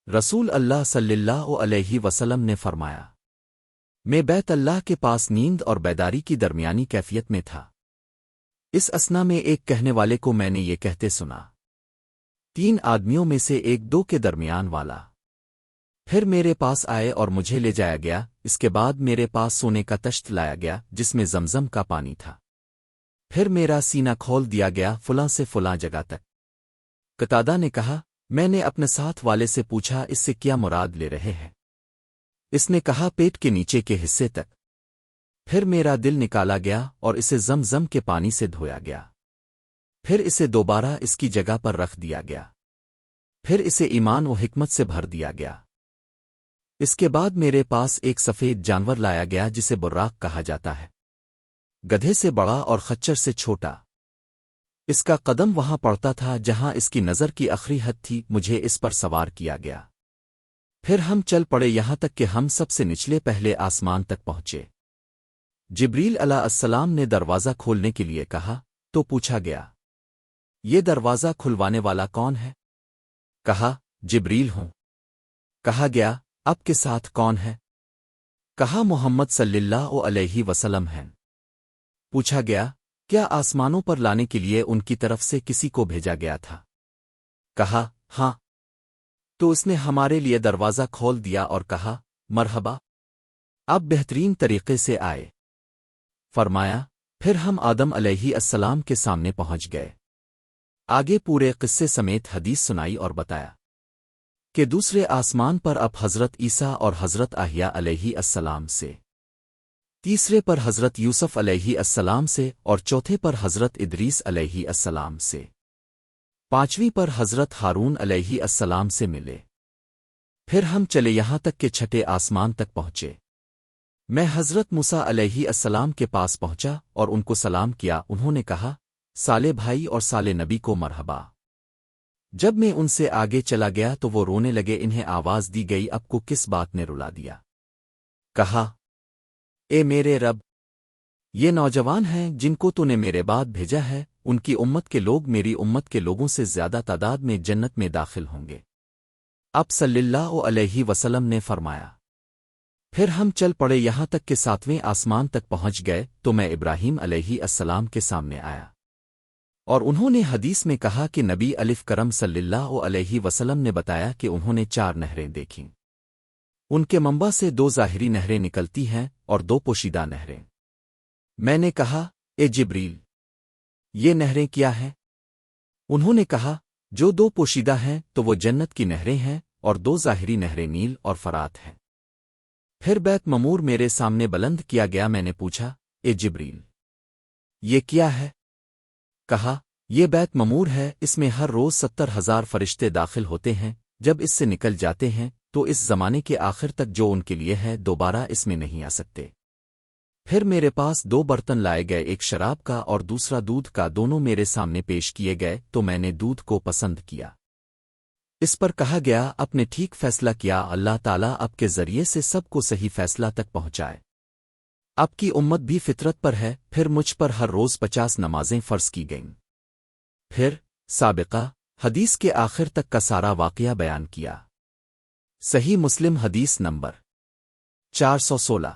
رسول اللہ صلی اللہ علیہ وسلم نے فرمایا، میں بیت اللہ کے پاس نیند اور بیداری کی درمیانی کیفیت میں تھا۔ اس اثنا میں ایک کہنے والے کو میں نے یہ کہتے سنا، 3 آدمیوں میں سے 1-2 کے درمیان والا۔ پھر میرے پاس آئے اور مجھے لے جایا گیا۔ اس کے بعد میرے پاس سونے کا تشت لایا گیا جس میں زمزم کا پانی تھا۔ پھر میرا سینہ کھول دیا گیا فلاں سے فلاں جگہ تک۔ قتادہ نے کہا، میں نے اپنے ساتھ والے سے پوچھا اس سے کیا مراد لے رہے ہیں؟ اس نے کہا پیٹ کے نیچے کے حصے تک۔ پھر میرا دل نکالا گیا اور اسے زمزم کے پانی سے دھویا گیا۔ پھر اسے دوبارہ اس کی جگہ پر رکھ دیا گیا۔ پھر اسے ایمان و حکمت سے بھر دیا گیا۔ اس کے بعد میرے پاس ایک سفید جانور لایا گیا جسے براق کہا جاتا ہے، گدھے سے بڑا اور خچر سے چھوٹا۔ اس کا قدم وہاں پڑتا تھا جہاں اس کی نظر کی آخری حد تھی۔ مجھے اس پر سوار کیا گیا۔ پھر ہم چل پڑے یہاں تک کہ ہم سب سے نچلے پہلے آسمان تک پہنچے۔ جبریل علیہ السلام نے دروازہ کھولنے کے لیے کہا تو پوچھا گیا، یہ دروازہ کھلوانے والا کون ہے؟ کہا، جبریل ہوں۔ کہا گیا، اب کے ساتھ کون ہے؟ کہا، محمد صلی اللہ علیہ وسلم ہیں۔ پوچھا گیا، کیا آسمانوں پر لانے کے لیے ان کی طرف سے کسی کو بھیجا گیا تھا؟ کہا، ہاں۔ تو اس نے ہمارے لیے دروازہ کھول دیا اور کہا، مرحبا، اب بہترین طریقے سے آئے۔ فرمایا، پھر ہم آدم علیہ السلام کے سامنے پہنچ گئے۔ آگے پورے قصے سمیت حدیث سنائی اور بتایا کہ دوسرے آسمان پر اب حضرت عیسیٰ اور حضرت احیا علیہ السلام سے، تیسرے پر حضرت یوسف علیہ السلام سے، اور چوتھے پر حضرت ادریس علیہ السلام سے، 5ویں پر حضرت ہارون علیہ السلام سے ملے۔ پھر ہم چلے یہاں تک کہ چھٹے آسمان تک پہنچے۔ میں حضرت موسیٰ علیہ السلام کے پاس پہنچا اور ان کو سلام کیا۔ انہوں نے کہا، صالح بھائی اور صالح نبی کو مرحبا۔ جب میں ان سے آگے چلا گیا تو وہ رونے لگے۔ انہیں آواز دی گئی، اب کو کس بات نے رلا دیا؟ کہا، اے میرے رب، یہ نوجوان ہیں جن کو تو نے میرے بعد بھیجا ہے، ان کی امت کے لوگ میری امت کے لوگوں سے زیادہ تعداد میں جنت میں داخل ہوں گے۔ اب صلی اللہ علیہ وسلم نے فرمایا، پھر ہم چل پڑے یہاں تک کہ 7ویں آسمان تک پہنچ گئے تو میں ابراہیم علیہ السلام کے سامنے آیا، اور انہوں نے حدیث میں کہا کہ نبی الف کرم صلی اللہ علیہ وسلم نے بتایا کہ انہوں نے 4 نہریں دیکھیں۔ ان کے منبع سے 2 ظاہری نہریں نکلتی ہیں اور 2 پوشیدہ نہریں۔ میں نے کہا، اے جبریل، یہ نہریں کیا ہیں؟ انہوں نے کہا، جو 2 پوشیدہ ہیں تو وہ جنت کی نہریں ہیں، اور 2 ظاہری نہریں نیل اور فرات ہیں۔ پھر بیت معمور میرے سامنے بلند کیا گیا۔ میں نے پوچھا، اے جبریل، یہ کیا ہے؟ کہا، یہ بیت معمور ہے، اس میں ہر روز 70,000 فرشتے داخل ہوتے ہیں۔ جب اس سے نکل جاتے ہیں تو اس زمانے کے آخر تک جو ان کے لیے ہے دوبارہ اس میں نہیں آ سکتے۔ پھر میرے پاس 2 برتن لائے گئے، ایک شراب کا اور دوسرا دودھ کا، دونوں میرے سامنے پیش کیے گئے تو میں نے دودھ کو پسند کیا۔ اس پر کہا گیا، اپنے ٹھیک فیصلہ کیا، اللہ تعالیٰ اب کے ذریعے سے سب کو صحیح فیصلہ تک پہنچائے۔ اب کی امت بھی فطرت پر ہے۔ پھر مجھ پر ہر روز 50 نمازیں فرض کی گئیں۔ پھر سابقہ حدیث کے آخر تک کا سارا واقعہ بیان کیا۔ صحیح مسلم حدیث نمبر 416۔